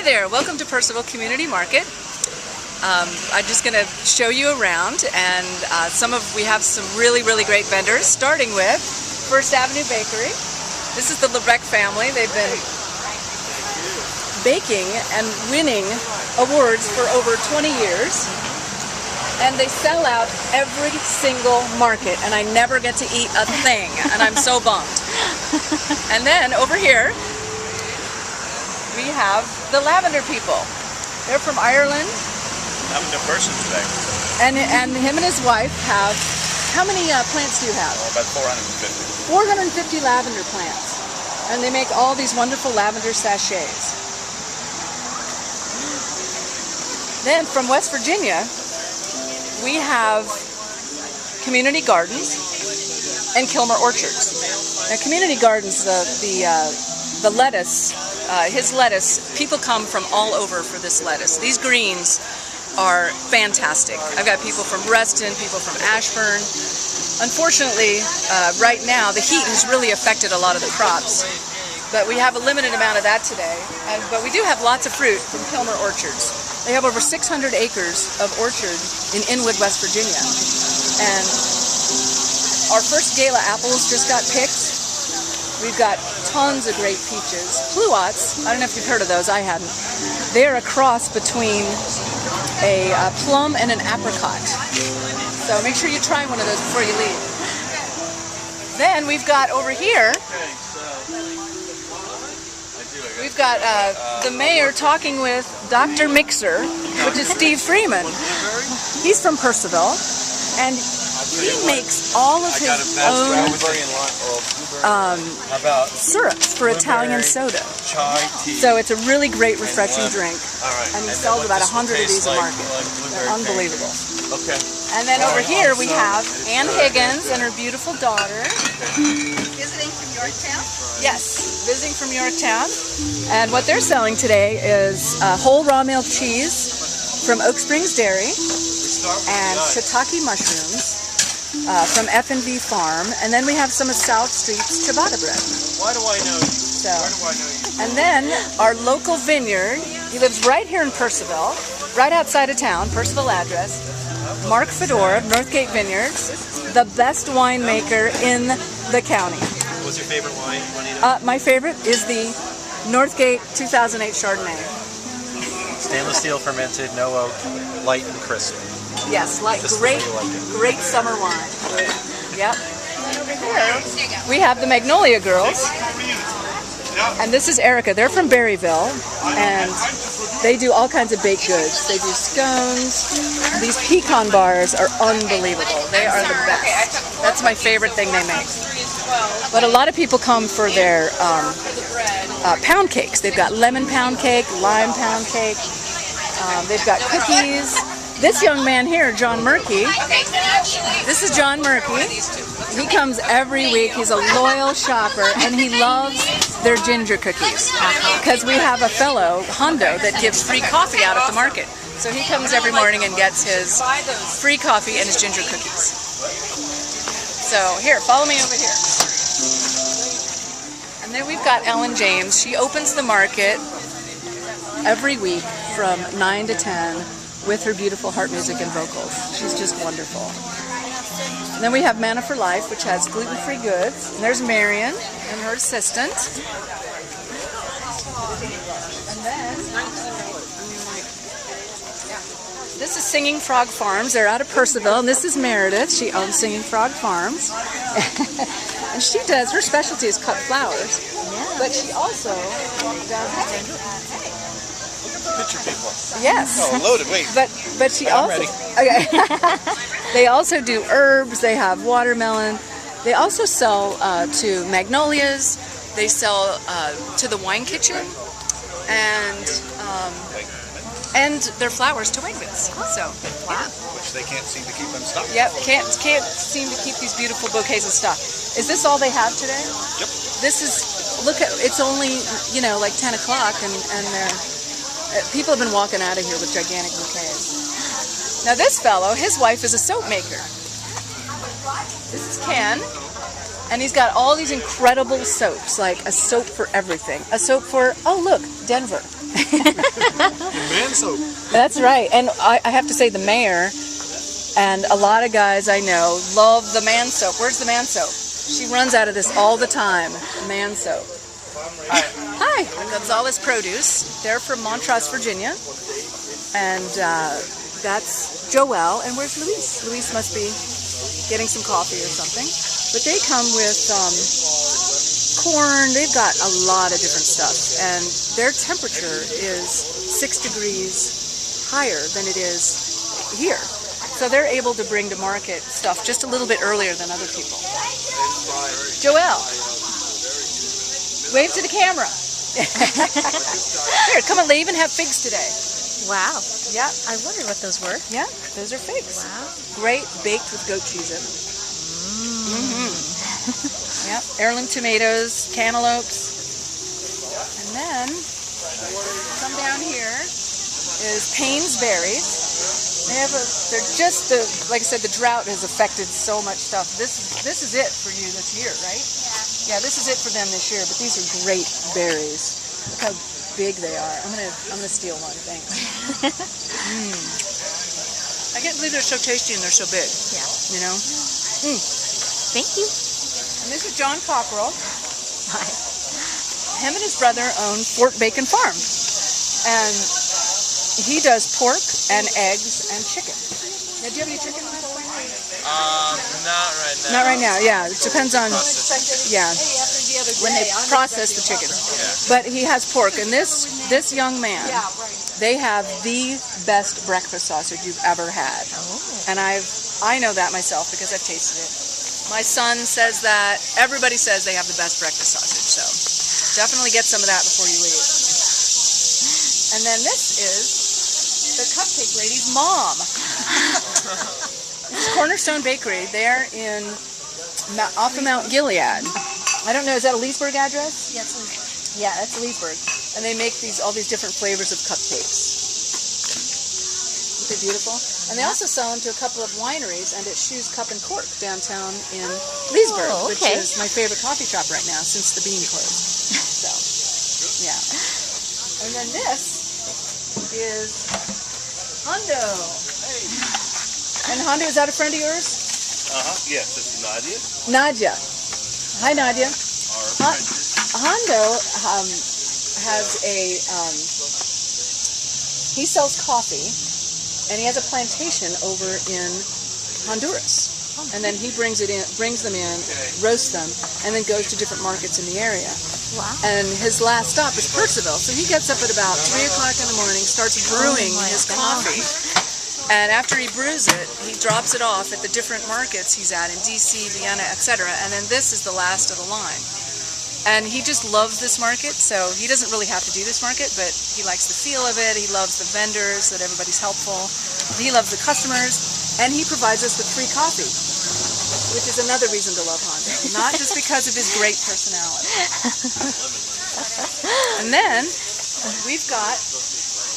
Hi there, welcome to Purcellville Community Market. I'm just going to show you around, and we have some really great vendors, starting with First Avenue Bakery. This is the Lebrecht family. They've been baking and winning awards for over 20 years, and they sell out every single market, and I never get to eat a thing, and I'm so bummed. And then over here we have the Lavender people. They're from Ireland. Lavender person today. And him and his wife have, how many plants do you have? Oh, about 450. 450 lavender plants. And they make all these wonderful lavender sachets. Then from West Virginia, we have Community Gardens and Kilmer Orchards. Now Community Gardens, the lettuce, his lettuce, people come from all over for this lettuce. These greens are fantastic. I've got people from Reston, people from Ashburn. Unfortunately, right now, the heat has really affected a lot of the crops, but we have a limited amount of that today. But we do have lots of fruit from Kilmer Orchards. They have over 600 acres of orchard in Inwood, West Virginia. And our first Gala apples just got picked. We've got tons of great peaches. Pluots, I don't know if you've heard of those, I hadn't. They're a cross between a plum and an apricot. So make sure you try one of those before you leave. Then we've got over here, we've got the mayor talking with Dr. Mixer, which is Steve Freeman. He's from Purcellville, and he makes all of his own syrups for Italian soda. So it's a really great, refreshing drink. And he sells about 100 of these a market. They're unbelievable. Okay. And then over here we have Ann Higgins and her beautiful daughter. Visiting from Yorktown? Yes, visiting from Yorktown. And what they're selling today is whole raw milk cheese from Oak Springs Dairy and shiitake mushrooms from F&V Farm, and then we have some of South Street's ciabatta bread. Why do I know you? So, Why do I know you? and then our local vineyard, he lives right here in Purcellville, right outside of town, Purcellville address, Mark Fedor of Northgate Vineyards, the best winemaker in the county. What's your favorite wine, Juanita? My favorite is the Northgate 2008 Chardonnay. Stainless steel fermented, no oak, light and crisp. Yes, like Just great, the way you like it. great summer wine. Yep. And over here, we have the Magnolia Girls. And this is Erica. They're from Berryville, and they do all kinds of baked goods. They do scones. These pecan bars are unbelievable. They are the best. That's my favorite thing they make. But a lot of people come for their pound cakes. They've got lemon pound cake, lime pound cake. They've got cookies. This young man here, John Murky, this is John Murky. He comes every week. He's a loyal shopper, and he loves their ginger cookies because we have a fellow, Hondo, that gives free coffee out at the market. So he comes every morning and gets his free coffee and his ginger cookies. So here, follow me over here. And then we've got Ellen James. She opens the market every week from 9 to 10. With her beautiful harp music and vocals. She's just wonderful. And then we have Manna for Life, which has gluten-free goods. And there's Marion and her assistant. And then this is Singing Frog Farms. They're out of Purcellville, and this is Meredith. She owns Singing Frog Farms. And she does, her specialty is cut flowers. But she also does Picture people. Yes. Oh, loaded. Wait. But she I'm also. ready. Okay. They also do herbs. They have watermelon. They also sell to Magnolias. They sell to the Wine Kitchen, and their flowers to Wegmans. So, yeah. Which they can't seem to keep in stock. Yep. Can't seem to keep these beautiful bouquets in stock. Is this all they have today? Yep. This is. Look at. It's only like 10 o'clock, and they're. People have been walking out of here with gigantic bouquets. Now this fellow, his wife is a soap maker. This is Ken, And he's got all these incredible soaps, like a soap for everything. A soap for, oh look, Denver. Man soap. That's right. And I have to say the mayor and a lot of guys I know love the man soap. Where's the man soap? She runs out of this all the time. Man soap. Hi. Hi. Gonzalez Produce. They're from Montrose, Virginia. And that's Joelle. And where's Luis? Luis must be getting some coffee or something. But they come with corn. They've got a lot of different stuff. And their temperature is 6 degrees higher than it is here. So they're able to bring to market stuff just a little bit earlier than other people. Joelle, wave to the camera. Here, come on, they even have figs today. Wow. Yeah. I wondered what those were. Yeah, those are figs. Wow. Great, baked with goat cheese in them. Yep, heirloom tomatoes, cantaloupes. And then, come down here is Payne's berries. They're just like I said, the drought has affected so much stuff. This is it for you this year, right? Yeah. Yeah, this is it for them this year. But these are great berries. Look how big they are. I'm gonna steal one. Thanks. I can't believe they're so tasty and they're so big. Yeah. You know. Thank you. And this is John Cockrell. Hi. Him and his brother own Fort Bacon Farm, and he does pork and eggs and chicken. Now, do you have any chicken? Not right now. Not right now. Yeah, it depends on when they process the chicken. But he has pork, and this young man, they have the best breakfast sausage you've ever had, and I know that myself because I've tasted it. My son says that. Everybody says they have the best breakfast sausage, so definitely get some of that before you leave. And then this is the Cupcake Lady's mom. This is Cornerstone Bakery. They're off of Mount Gilead. I don't know, is that a Leesburg address? Yeah, it's Leesburg. Yeah, that's Leesburg. And they make all these different flavors of cupcakes. Aren't they beautiful? And they also sell them to a couple of wineries and at Shoes Cup and Cork downtown in Leesburg, which is my favorite coffee shop right now since the Bean closed. So, yeah. And then this is Hondo. And Hondo, is that a friend of yours? Yes, this is Nadia. Nadia. Hi, Nadia. Our Hondo has he sells coffee, and he has a plantation over in Honduras. And then he brings them in, roasts them, and then goes to different markets in the area. Wow. And his last stop is Purcellville, so he gets up at about 3 o'clock in the morning, starts brewing his coffee. And after he brews it, he drops it off at the different markets he's at in D.C., Vienna, etc. And then this is the last of the line. And he just loves this market, so he doesn't really have to do this market, but he likes the feel of it. He loves the vendors, that everybody's helpful. He loves the customers, and he provides us with free coffee, which is another reason to love Hondo, not just because of his great personality. And then we've got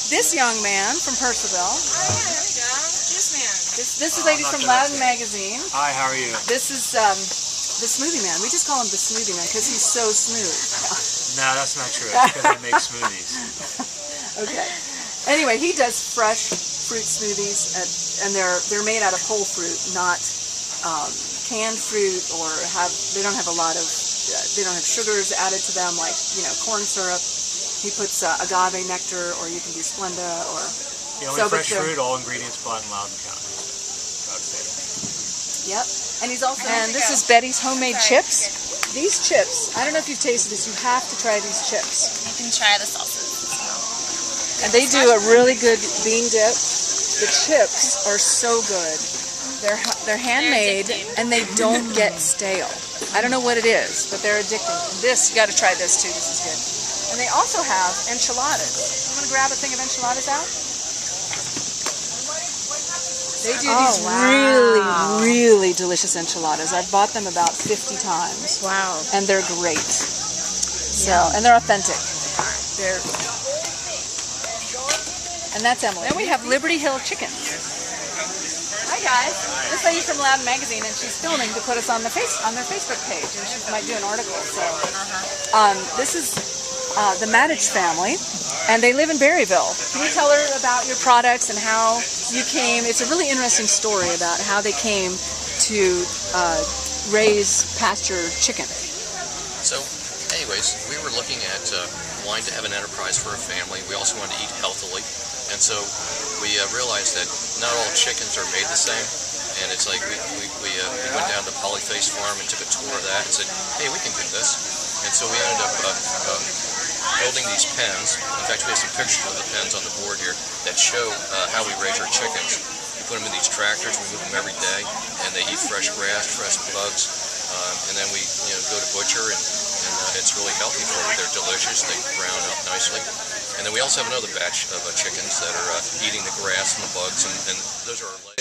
this young man from Purcellville. This is lady from Loudon Magazine. Hi, how are you? This is the Smoothie Man. We just call him the Smoothie Man because he's so smooth. No, that's not true. It's because I make smoothies. Okay. Anyway, he does fresh fruit smoothies, and they're made out of whole fruit, not canned fruit, or they don't have a lot of they don't have sugars added to them like corn syrup. He puts agave nectar, or you can do Splenda, or The only fresh fruit, all ingredients bought in Loudon County. I would say that. Yep. And he's also this is Betty's homemade chips. These chips, I don't know if you've tasted this. You have to try these chips. You can try the sauces. And they do a really good bean dip. The chips are so good. They're handmade and they don't get stale. I don't know what it is, but they're addicting. And this, you got to try this too. This is good. And they also have enchiladas. You want to grab a thing of enchiladas out? They do these really, really delicious enchiladas. I've bought them about 50 times. Wow. And they're great. So, and they're authentic. And that's Emily. Then we have Liberty Hill Chicken. Hi guys, this lady from Lab Magazine, and she's filming to put us on their Facebook page, and she might do an article. So, this is the Maddich family, and they live in Berryville. Can you tell her about your products and how you came? It's a really interesting story about how they came to raise pasture chicken. So, anyways, we were looking at wanting to have an enterprise for a family. We also wanted to eat healthily, and so we realized that not all chickens are made the same. And it's like we went down to Polyface Farm and took a tour of that and said, hey, we can do this. And so we ended up building these pens. In fact, we have some pictures of the pens on the board here that show how we raise our chickens. We put them in these tractors, we move them every day, and they eat fresh grass, fresh bugs, and then we go to butcher, and it's really healthy for them. They're delicious, they brown up nicely. And then we also have another batch of chickens that are eating the grass and the bugs, and those are our